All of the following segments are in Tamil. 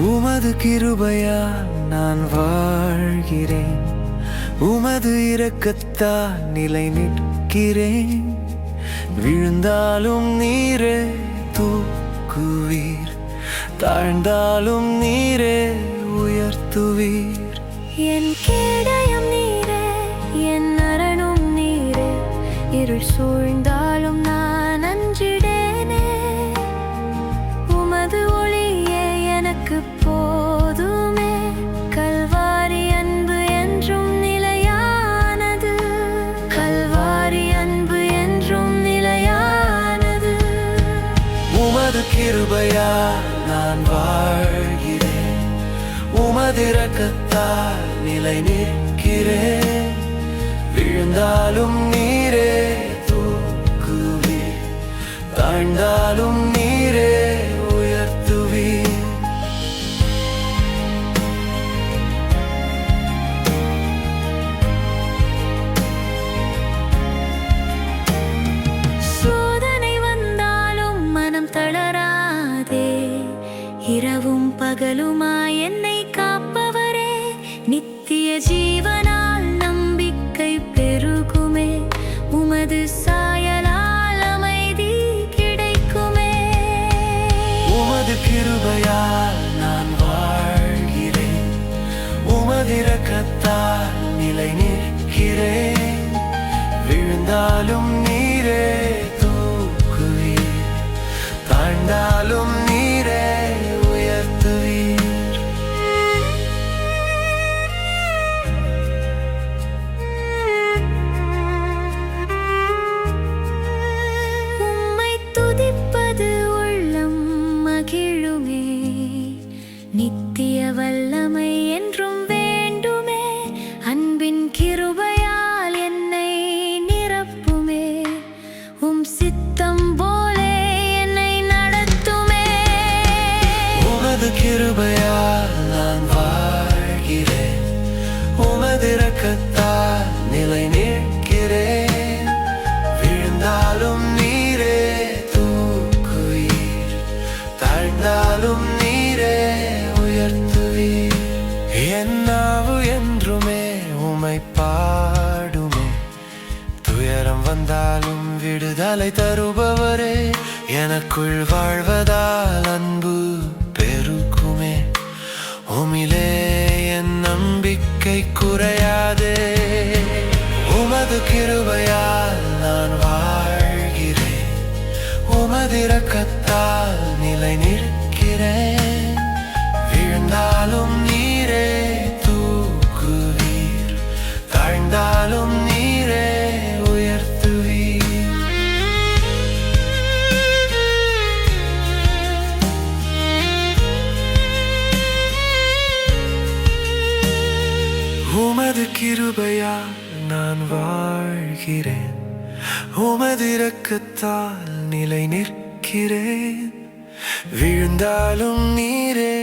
உமது கிருபையால் நான் வாழ்கிறேன், உமது இரக்கத்தால் நிலை நிற்கிறேன். விழுந்தாலும் நீரே தூக்குவீர், தாழ்ந்தாலும் நீரே உயர்த்துவீர். என் கேடயம் நீரே, என் அரணும் நீரே, இருள் சூழ்ந்தாலும் நான் அஞ்சிடேனே. உமது ஒளியே எனக்கு போதுமே, கல்வாரி அன்பு என்றும் நிலையானது, கல்வாரி அன்பு என்றும் நிலையானது. உமது கிருபையால் நான் வாழ்கிறேன், உமது இரக்கத்தால் நிலை நிற்கிறேன். விழுந்தாலும் நீரே தூக்குவீர், தாழ்ந்தாலும் நீரே உயர்த்துவீர். சோதனை வந்தாலும் மனம் தளராதே, இரவும் பகலுமாய் என்னை காப்பவரே. நித்திய ஜீவனால் நம்பிக்கை பெருகுமே, உமது சாயலால் அமைதி கிடைக்குமே. உமது கிருபையால் நான் வாழ்கிறேன், உமது இரக்கத்தால் நிலை நிற்கிறேன். விழுந்தாலும் நீரே தூக்குவீர், தாழ்ந்தாலும் நீரே உயர்த்துவீர். உம்மை துதிப்பது உள்ளம் மகிழுமே, நித்திய வல்லமை என்றும் வேண்டுமே. அன்பின் கிருபையால் என்னை நிரப்புமே, உம் சித்தம் போலே என்னை நடத்துமே. உமது கிருபையால் நான் வாழ்கிறேன், உமது இரக்கத்தால் நிலை நிற்கிறேன். விழுந்தாலும் நீரே தூக்குவீர், தாழ்ந்தாலும் நீரே உயர்த்துவீர். என் நாவு என்றுமே உம்மை பாடுமே, துயரம் வந்தாலும் விடுதலை தருபவரே. எனக்குள் வாழ்வதால் அன்பு பெருகுமே, உமிலே என் நம்பிக்கை குறையாதே. உமது கிருபையால் நான் வாழ்கிறேன், உமது இரக்கத்தால் நிலை நிற்கிறேன். விழுந்தாலும் நீரே தூக்குவீர், தாழ்ந்தாலும் நீரே உயர்த்துவீர். உமது கிருபையால் நான் வாழ்கிறேன், உமது இரக்கத்தால் நிலை நிற்கிறேன். விழுந்தாலும் நீரே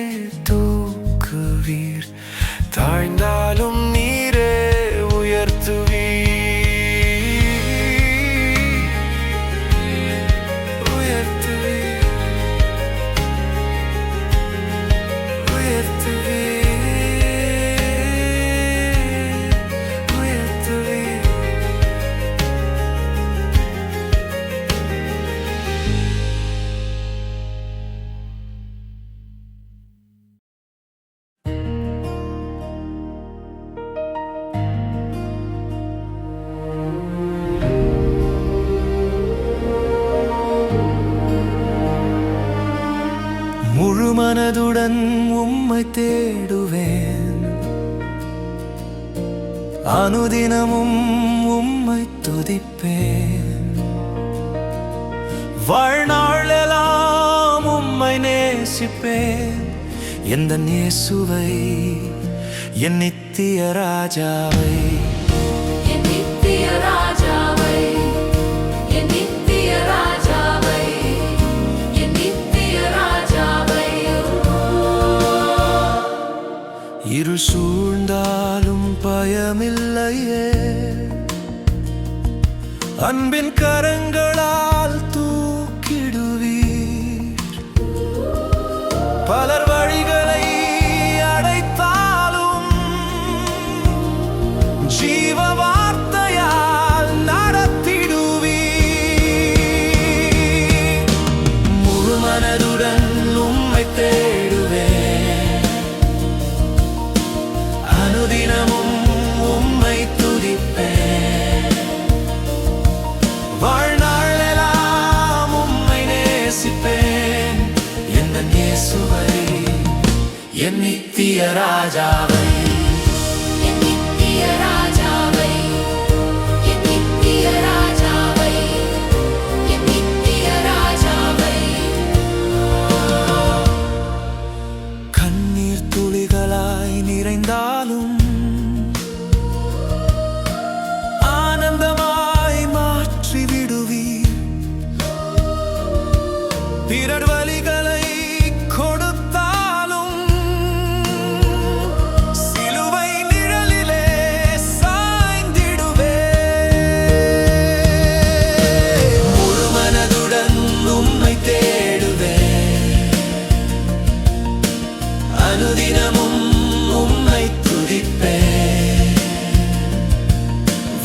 தூக்குவீர், தாழ்ந்தாலும் நீரே உயர்த்துவீர். உயர்த்துவீர், உயர்த்துவீர். முழு மனதுடன் உம்மை தேடுவேன், அனுதினமும் உம்மை துதிப்பேன். வாழ்நாளெல்லாம் உம்மை நேசிப்பேன், எந்த இயேசுவை, என் நித்திய ராஜாவை. என் நித்திய ராஜாவை, என் நித்திய ராஜாவை, என் நித்திய ராஜாவை. இருள் சூழ்ந்தாலும் பயமில்லையே, அன்பின் கரங்களால் தூக்கிடுவீர். பலர் வழிகளை நித்திய ராஜாவை என் நித்திய ராஜாவை என் நித்திய ராஜாவை என் நித்திய ராஜாவை கண்ணீர் துளிகளாய் நிறைந்தாலும் ஆனந்தமாய் மாற்றி விடுவீர். பிறர் வலிகளை கொடுத்தாலும் சிலுவை நிழலிலே சாய்ந்திடுவே. முழு மனதுடன் உம்மை தேடுவே, அனுதினமும் உம்மை துதிப்பே.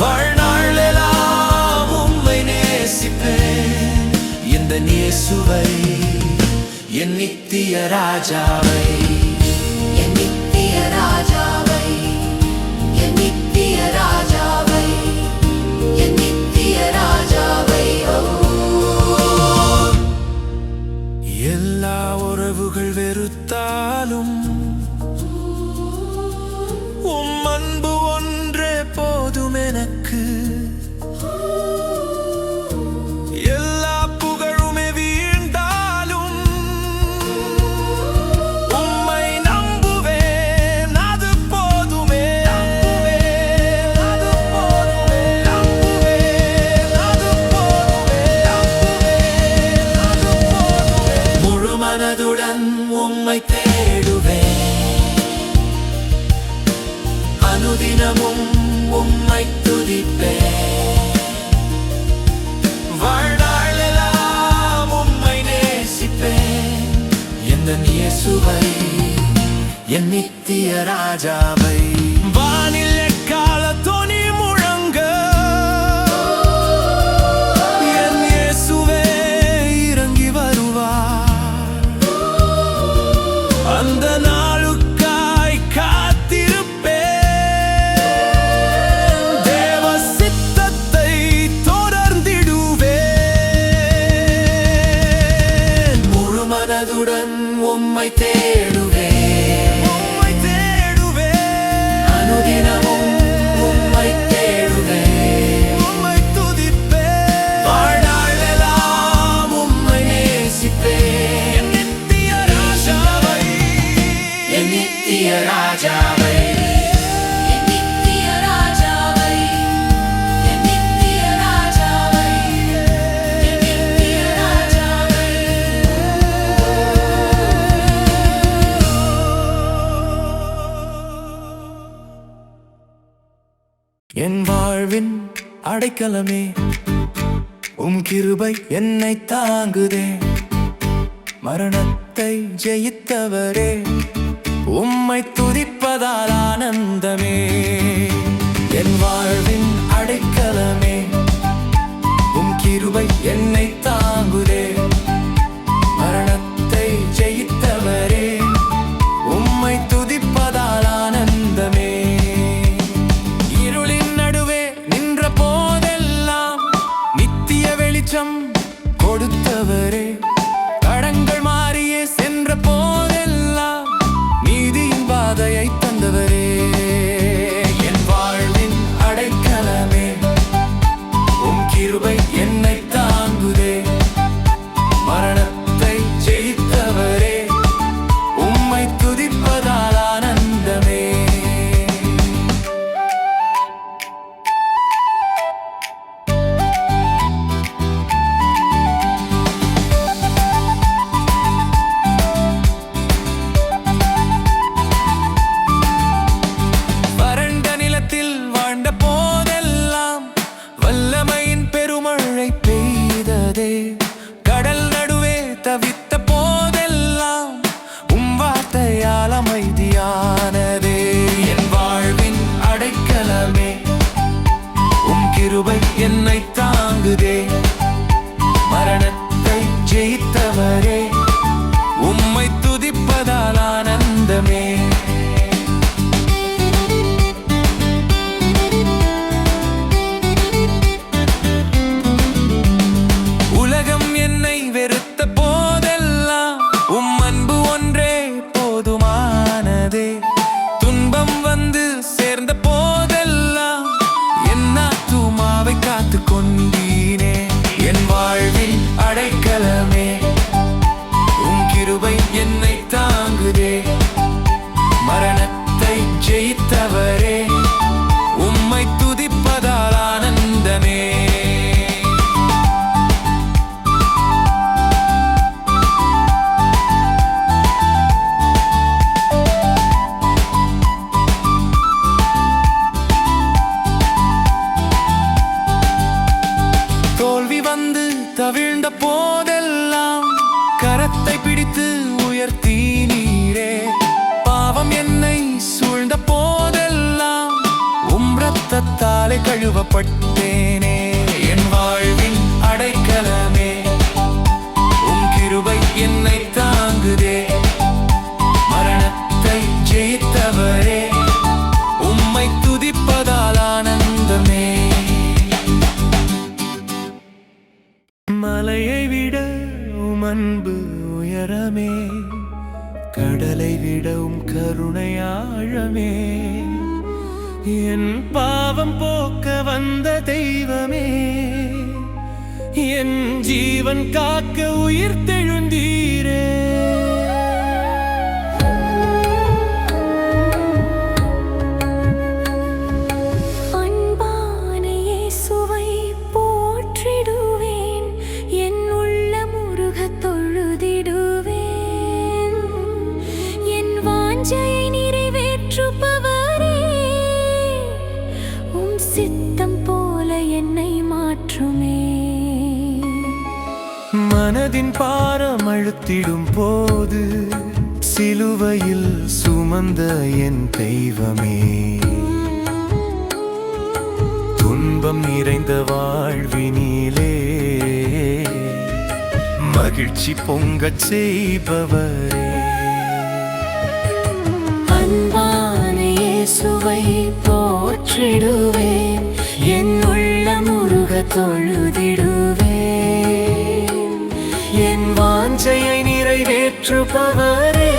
வாழ்நாளெல்லாம் உம்மை நேசிப்பேன். இந்த இயேசுவை என் நித்திய ராஜாவை என் நித்திய ராஜாவை என் நித்திய ராஜாவை என் நித்திய ராஜாவை எல்லா உறவுகள் வெறுத்தாலும் உம் அன்பு ஒன்றே போதும் எனக்கு. எல்லா புகழுமே வீழ்ந்தாலும் உம்மை நம்புவேன், அது போதுமே. அது போதுமே, நம்புவேன், அது போதுமே, நம்புவேன், அது போதுமே. முழு மனதுடன் உம்மை தேடுவேன், அனுதினமும் உம்மை துதிப்பேன். வாழ்நாளெல்லாம் உம்மை நேசிப்பேன். எந்த இயேசுவை என் நித்திய ராஜாவை. வானில் எக்கால தொனி முழங்க என் இயேசுவே இறங்கி வருவார். அந்த நாளுக்காய் காத்திருப்பேன். தேவ சித்தத்தை தொடர்ந்திடுவேன். முழு மனதுடன் உம்மை தேடுவேன், உம்மை தேடுவேன். அனுதினமும் உம்மை தேடுவேன், உம்மை துதிப்பேன். வாழ்நாளெல்லாம் உம்மை நேசிப்பேன். என் நித்திய ராஜாவை என் நித்திய ராஜாவை என் நித்திய ராஜாவை என் நித்திய ராஜாவை என் நித்திய ராஜாவை என் வாழ்வின் அடைக்கலமே, உம் கிருபை என்னை தாங்குதே. மரணத்தை ஜெயித்தவரே, உம்மை துதிப்பதால் ஆனந்தமே. என் வாழ்வின் அடைக்கலமே, உம் கிருபை என்னை தாங்குதே. மரணத்தை ஜெயித்தவரே, உம்மை துதிப்பதால் ஆனந்தமே. இருளின் நடுவே நின்ற போதெல்லாம் நித்திய வெளிச்சம் கொடுத்தவரே. தடங்கள் மாறியே சென்ற போதெல்லாம் நீதியின் பாதையை தந்தவரே. என் வாழ்வின் அடைக்கலமே, உம் கிருபை என்னை தாங்குதே. மரணத்தை ஜெயித்தவரே, உம்மை துதிப்பதால் ஆனந்தமே. அடைக்கலமே உம் கிருபை என்னை தாங்குதே மரணத்தை ஜெயித்தவரே உம்மை துதிப்பதால் ஆனந்தமே தோல்வி வந்து தவிழ்ந்த போதெல்லாம் கரத்தை பிடித்து உயர்த்தி நீரே பாவம் என்னை சூழ்ந்த போதெல்லாம் உம் இரத்தத்தாலே கழுவப்பட்டேனே என் வாழ்வின் அடைக்கலமே உம் கிருபை என்னை தாங்குதே மரணத்தை ஜெயித்தவரே உம்மை துதிப்பதால் ஆனந்தமே மலையை விட உம் அன்பு உயரமே கடலை விட உம் கருணை ஆழமே என் பாவம் போக்க வந்த தெய்வமே என் ஜீவன் காக்க உயிர் தெழுந்தீரே மனதின் பாரம் அழுத்திடும் போது சிலுவையில் சுமந்த என் தெய்வமே துன்பம் நிறைந்த வாழ்வினிலே மகிழ்ச்சி பொங்கச் செய்பவரே அன்பான இயேசுவை போற்றிடுவேன் என் உள்ளம் உருக தொழுதிடுவேன் என் வாஞ்சையை நிறைவேற்றுபவரே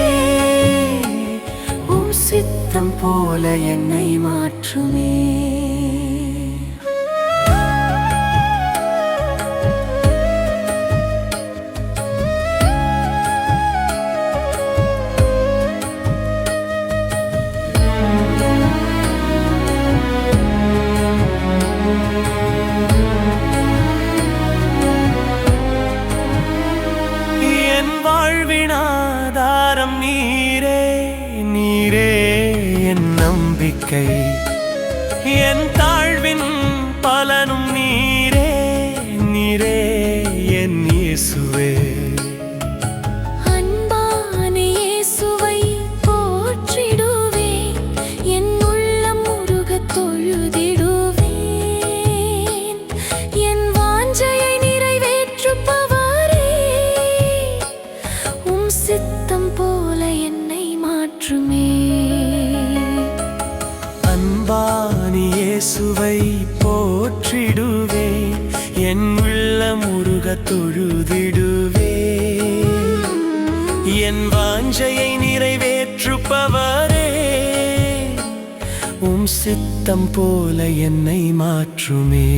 உம் சித்தம் போல என்னை மாற்றுமே வாழ்வினாதாரம் நீரே நீரே என் நம்பிக்கை என் தாழ்வின் பலனும் நீரே நீரே என் இயேசுவே அன்பான இயேசுவை போற்றிடுவேன் என் உள்ளம் உருக தொழுதிடுவேன் என் வாஞ்சையை நிறைவேற்றுபவரே சித்தம் போல என்னை மாற்றுமே அன்பான இயேசுவை போற்றிடுவேன் என் உள்ளம் உருக தொழுதிடுவேன் என் வாஞ்சையை நிறைவேற்றுபவரே உம் சித்தம் போல என்னை மாற்றுமே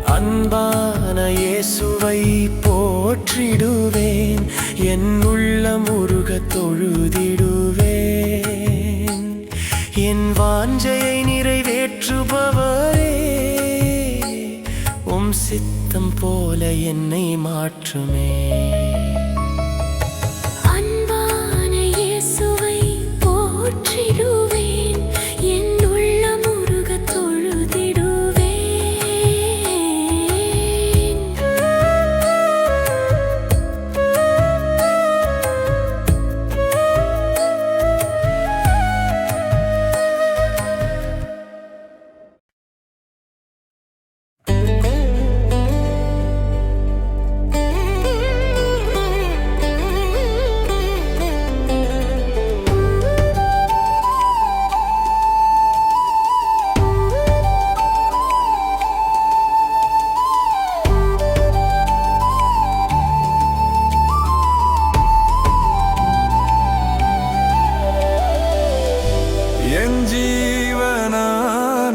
அன்பான இயேசுவை போற்றிடுவேன் என் உள்ளம் உருக தொழுதிடுவேன் என் வாஞ்சையை நிறைவேற்றுபவரே உம் சித்தம் போல என்னை மாற்றுமே அன்பான இயேசுவை போற்றிடுவேன் என் உள்ளம் உருக தொழுதிடுவேன்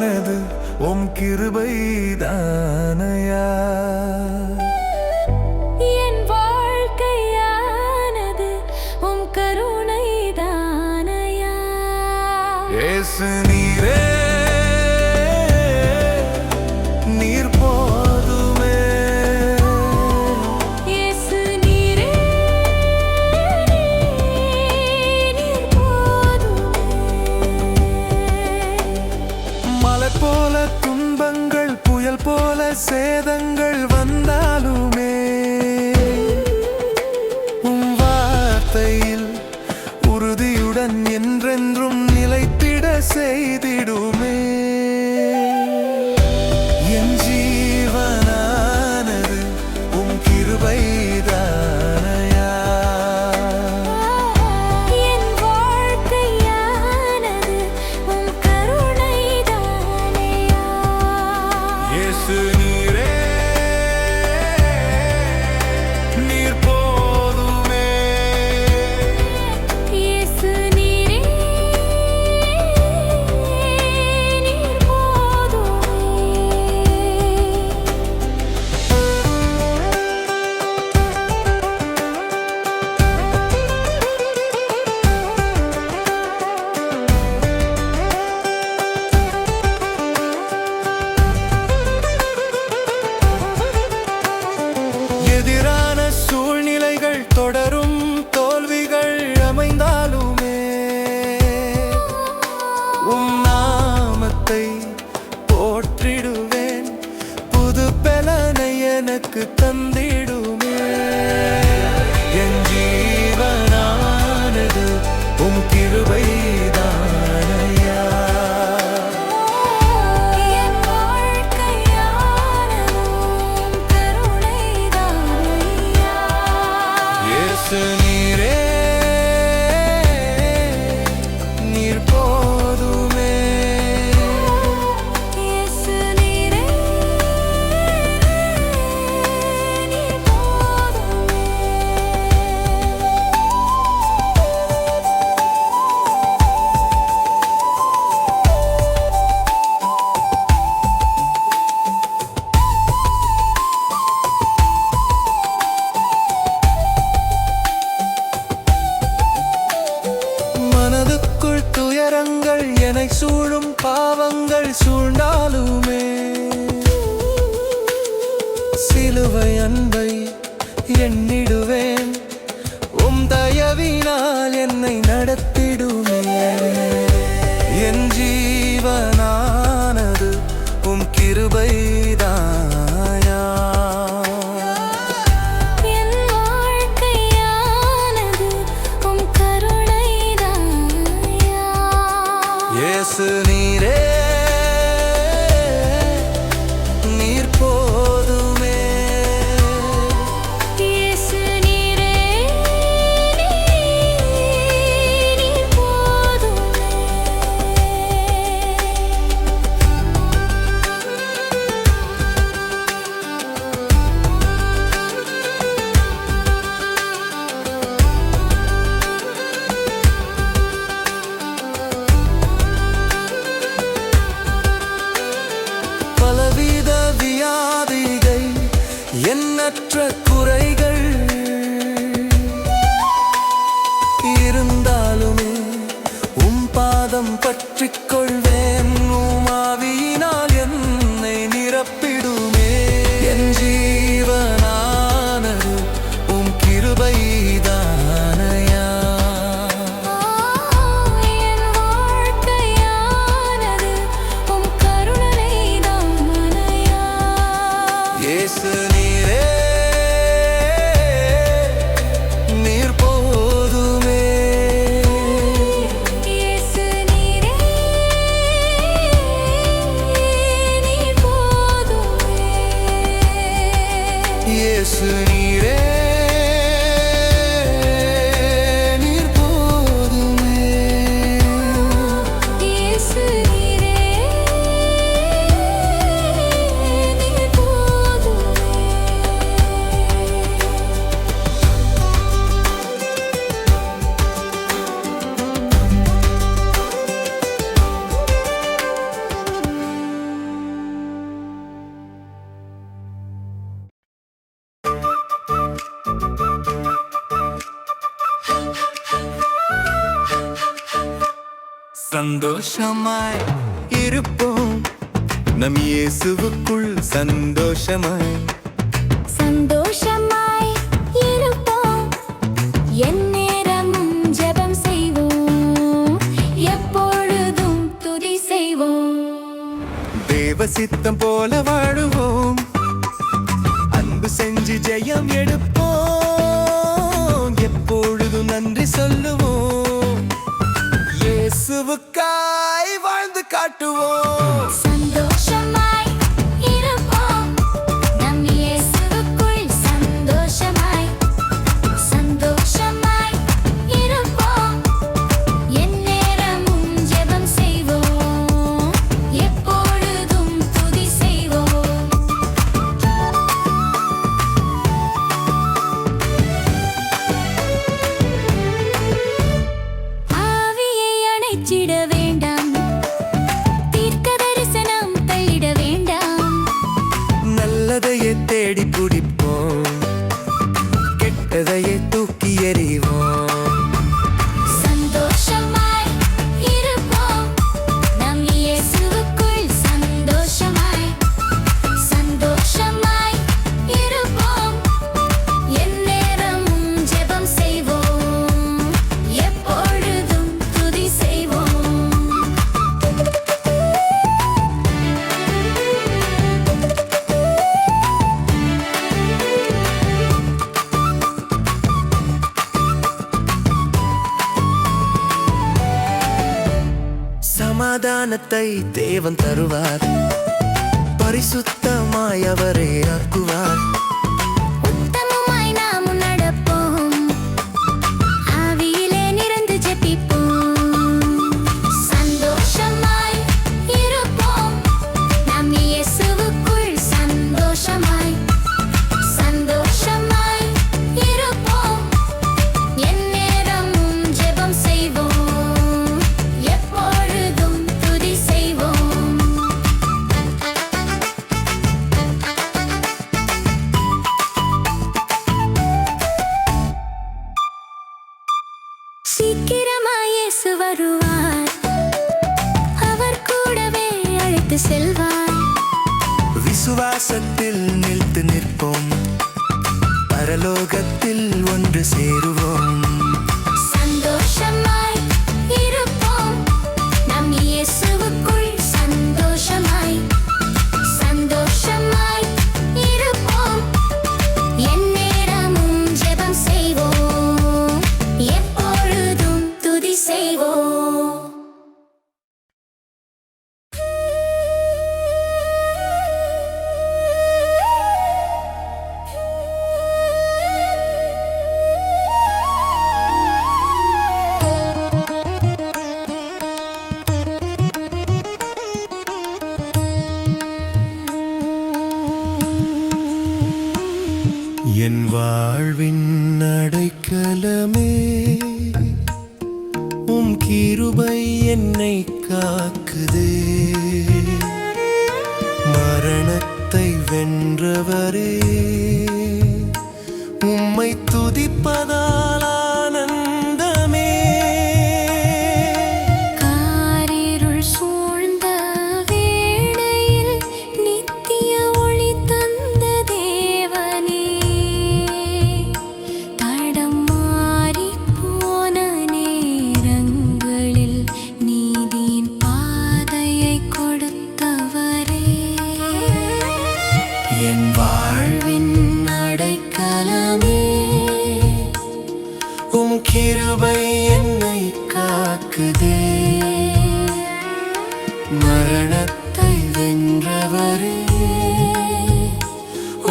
வாழ்க்கையானது உம் கிருபைதானையா. என் வாழ்க்கையானது உம் கருணைதானையா. இயேசு நீரே நீர் போதுமே. இயேசு நீரே நீர் போதுமே. மலை போல துன்பங்கள் புயல் போல சேதங்கள் வந்தாலுமே உம் வார்த்தையில் உறுதியுடன் என்றென்றும் நிலைத்திட செய்திடுமே. என் ஜீவனானது உம் கிருபைதானையா. என் வாழ்க்கையானது உம் கருணைதானையா. இயேசு நீரே நீர் போதுமே. இயேசு நீரே நீர் போதுமே. எதிரான சூழ்நிலைகள் தொடரும் தோல்விகள் அமைந்தாலுமே உம் நாமத்தை போற்றிடுவேன். புது பலனை எனக்கு தந்திடுமே. என் ஜீவனானது உம் கிருபைதானையா. என் வாழ்க்கையானது உம் கருணைதானையா. இயேசு நீரே நீர் போதுமே. இயேசு நீரே நீர் போதுமே. மனதுக்குள் துயரங்கள் என்னை சூழும் பாவங்கள் சூழ்ந்தாலுமே சிலுவை அன்பை எண்ணிடுவேன். உம் தயவினால் என்னை நடத்திடுமே. என் ஜீவனானது உம் கிருபைதாயா. என் வாழ்க்கையானது உம் கருணைதானையா. இயேசு நீரே நீர் போதுமே. இயேசு நீரே நீர் போதுமே. பலவித வியாதிகள் எண்ணற்ற குறைகள் இருந்தாலுமே உம் பாதம் பற்றிக் கொள்வேன். உம் ஆவியினால் என்னை நிரப்பிடுமே. என் ஜீவனானது உம் கிருபைதானையா. என் வாழ்க்கையானது உம் கருணைதானையா. இயேசு நீரே நீர் போதுமே. இயேசு நீரே நீர் போதுமே. இயேசு நீரே நீர் போதுமே. இயேசு நீரே நீர் போதுமே. சந்தோஷமாய் இருப்போம் நம் இயேசுவுக்குள் சந்தோஷமாய் சந்தோஷமாய் இருப்போம் எந்நேரமும் ஜெபம் செய்வோம் எப்பொழுதும் துதி செய்வோம் தேவ சித்தம் போல வாழுவோம் அன்பு செஞ்சு ஜெயம் எடுப்போம் எப்பொழுதும் நன்றி சொல்லுவோம் இயேசுவுக்காய் வாழ்ந்து காட்டுவோம் சந்தோஷமாய் இருப்போம் நம் இயேசுவுக்குள் சந்தோஷமாய் சந்தோஷமாய் இருப்போம் எந்நேரமும் ஜெபம் செய்வோம் எப்பொழுதும் துதி செய்வோம் ஆவியை அணைச்சிட வேண்டாம் தீர்க்க தரிசனம் தள்ளிட வேண்டாம் நல்லதையே தேடி பிடிப்போம் கெட்டதையே தூக்கி எறிவோம் சந்தோஷமாய் இருப்போம் நம் இயேசுவுக்குள் சந்தோஷமாய் சந்தோஷமாய் இருப்போம் எந்நேரமும் ஜெபம் செய்வோம் எப்பொழுதும் துதி செய்வோம் சமாதானத்தை தேவன் தருவார் பரிசுத்தமாய் அவரே ஆக்குவார் உத்தமமாய் நாம் நடப்போம் ஆவியிலே நிறைந்து ஜெபிப்போம் சந்தோஷமாய் இருப்போம் நம் இயேசுவுக்குள் சந்தோஷமாய் சந்தோஷமாய் இருப்போம் எந்நேரமும் ஜெபம் செய்வோம் எப்பொழுதும் துதி செய்வோம் சீக்கிரமாய் இயேசு வருவார் அவர் கூடவே அழைத்து செல்வார் விசுவாசத்தில் நிலைத்து நிற்போம் பரலோகத்தில் ஒன்று சேருவோம் சந்தோஷமாய் இருப்போம் நம் இயேசுவுக்குள் சந்தோஷமாய் சந்தோஷமாய் இருப்போம் எந்நேரமும் ஜெபம் செய்வோம் எப்பொழுதும் துதி செய்வோம் என் வாழ்வின் அடைக்கலமே உம் கிருபை என்னை காக்குதே மரணத்தை வென்றவரே உம்மை துதிப்பதால் ஆனந்தமே காரிருள் சூழ்ந்த வேளையில் நித்திய ஒளி தந்த தேவனே தடம் மாறிப் போன நேரங்களில் நீதியின் பாதையை கொடுத்தவரே என் வாழ்வின் அடைக்கலமே உம் கிருபை என்னை காக்குதே மரணத்தை வென்றவரே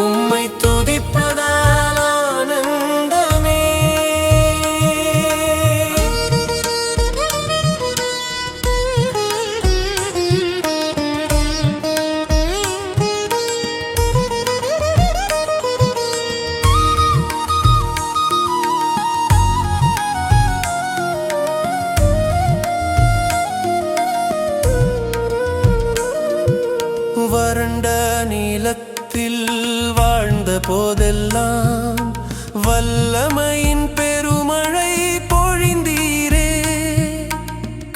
உம்மை துதிப்பதால் ஆனந்தமே வறண்ட நிலத்தில் வாழ்ந்த போதெல்லாம் வல்லமையின் பெருமழை பொழிந்தீரே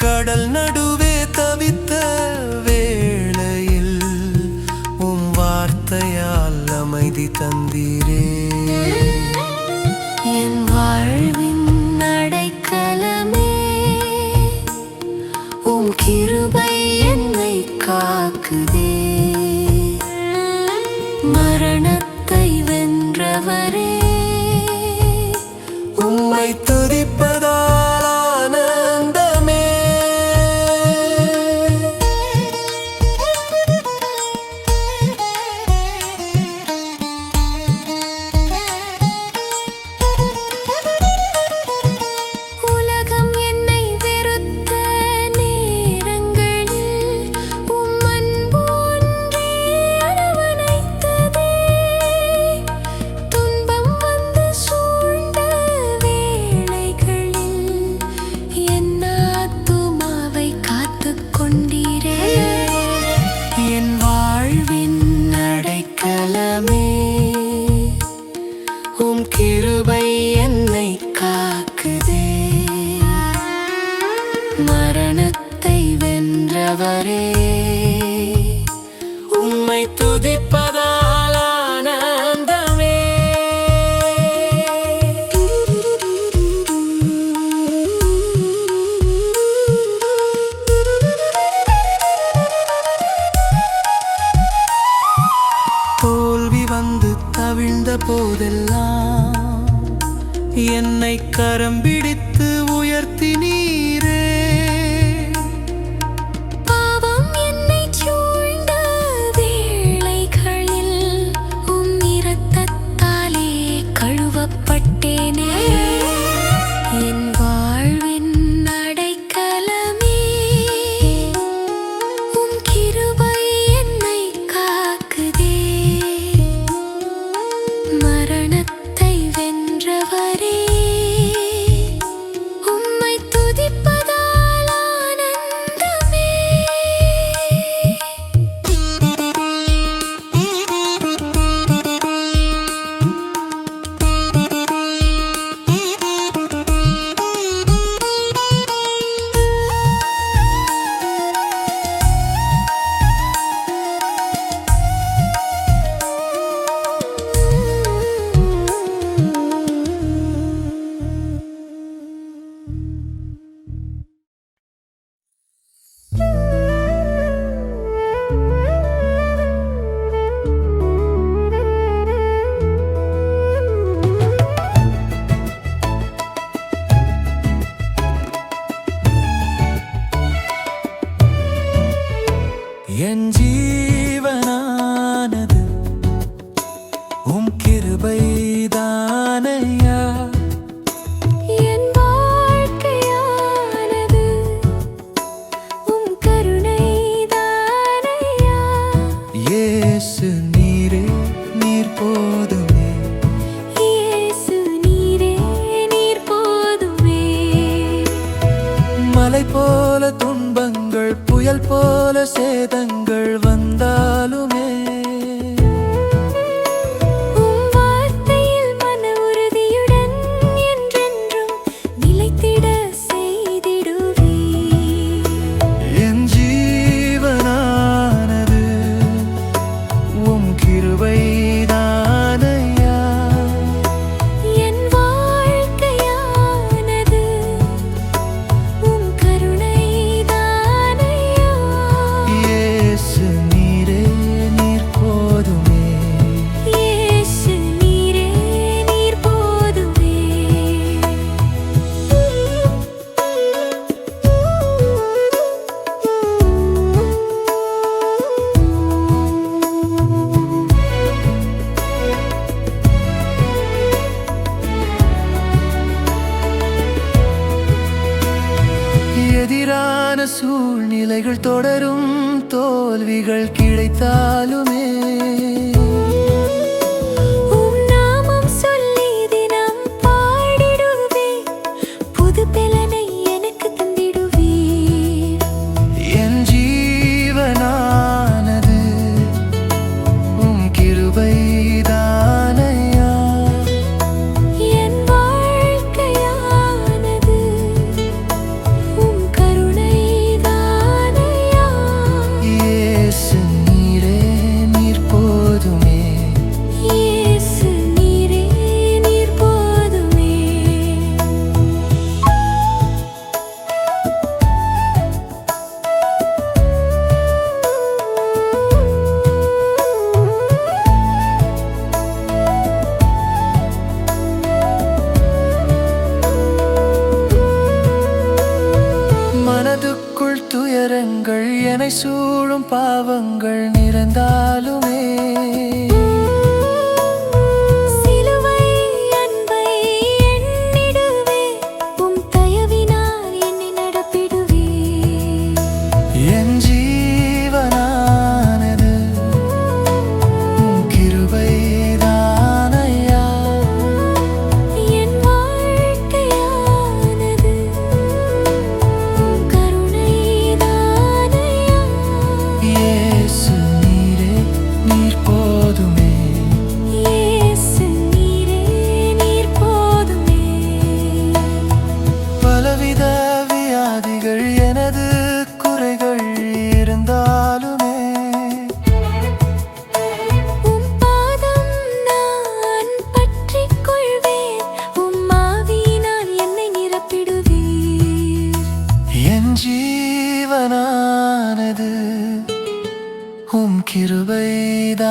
கடல் நடுவே தந்தீரே. என் வாழ்வின் அடைக்கலமே, உம் கிருபை என்னை காக்குதே. மரணத்தை வென்றவரே, உம்மை துதிப்பதால் ஆனந்தமே. உலகம் என்னை வெறுத்த நேரங்களில் உம் அன்பு ஒன்றே அரவணைத்ததே. துன்பம் வந்து சூழ்ந்த வேளைகளில் என் ஆத்துமாவை காத்துக் கொண்டீரே. என் வாழ்வின் அடைக்கலமே, உம் கிருபை என்னை காக்குதே. மரணத்தை வென்றவரே, உம்மை துதிப்பதால் ஆனந்தமே. தோல்வி வந்து தவிழ்ந்த போதெல்லாம் என்னை கரம் பிடித்து உயர்த்தினீரே. பாவம் என்னைச் சூழ்ந்த வேளைகளில் உம் இரத்தத்தாலே கழுவப்பட்டேனே. என் வாழ்வின் அடைக்கலமே, உம் கிருபை என்னை காக்குதே. மரணத்தை வென்றவரே, உம்மை துதிப்பதால் ஆனந்தமே. என் ஜீவனானது உம் கிருபைதானையா. என் வாழ்க்கையானது உம் கருணைதானையா. இயேசு நீரே நீர் போதுமே. இயேசு நீரே நீர் போதுமே. மலை போல துன்பங்கள் புயல் போல சேதங்கள் வந்தாலுமே உம் வார்த்தையில் மன உறுதியுடன் என்றென்றும் நிலைத்திட செய்திடுவீர். என் ஜீவனானது உம் கிருபைதானையா. என் வாழ்க்கையானது உம் கருணைதானையா. இயேசு நீரே நீர் போதுமே. இயேசு நீரே நீர் போதுமே. எதிரான சூழ்நிலைகள் தொடரும், தோல்விகள் கிடைத்தாலுமே உம் நாமம் சொல்லி தினம் பாடிடுவேன். புது பலனை எனக்கு தந்திடுவீர். என் ஜீவனானது உம் கிருபைதானையா. என் வாழ்க்கையானது உம் கருணைதானையா. இயேசு நீரே நீர் போதுமே. என்னை சூழும் பாவங்கள் நிறைந்தாலுமே சிலுவை அன்பை எண்ணிடுவே உம் தயவினால் என்னை நடப்பிடுவே என் ஜீவனானது உம் கிருபைதானையா என் வாழ்க்கையானது உம் கருணைதானையா இயேசு நீரே நீர் போதுமே இயேசு நீரே நீர் போதுமே பலவித வியாதிகள் எனது குறைகள் இருந்தாலுமே உம் பாதம் நான் பற்றிக் கொள்வேன் உம் ஆவியினால் என்னை நிரப்பிடுவீர் என் ஜீவனானது உம் கிருபைதானையா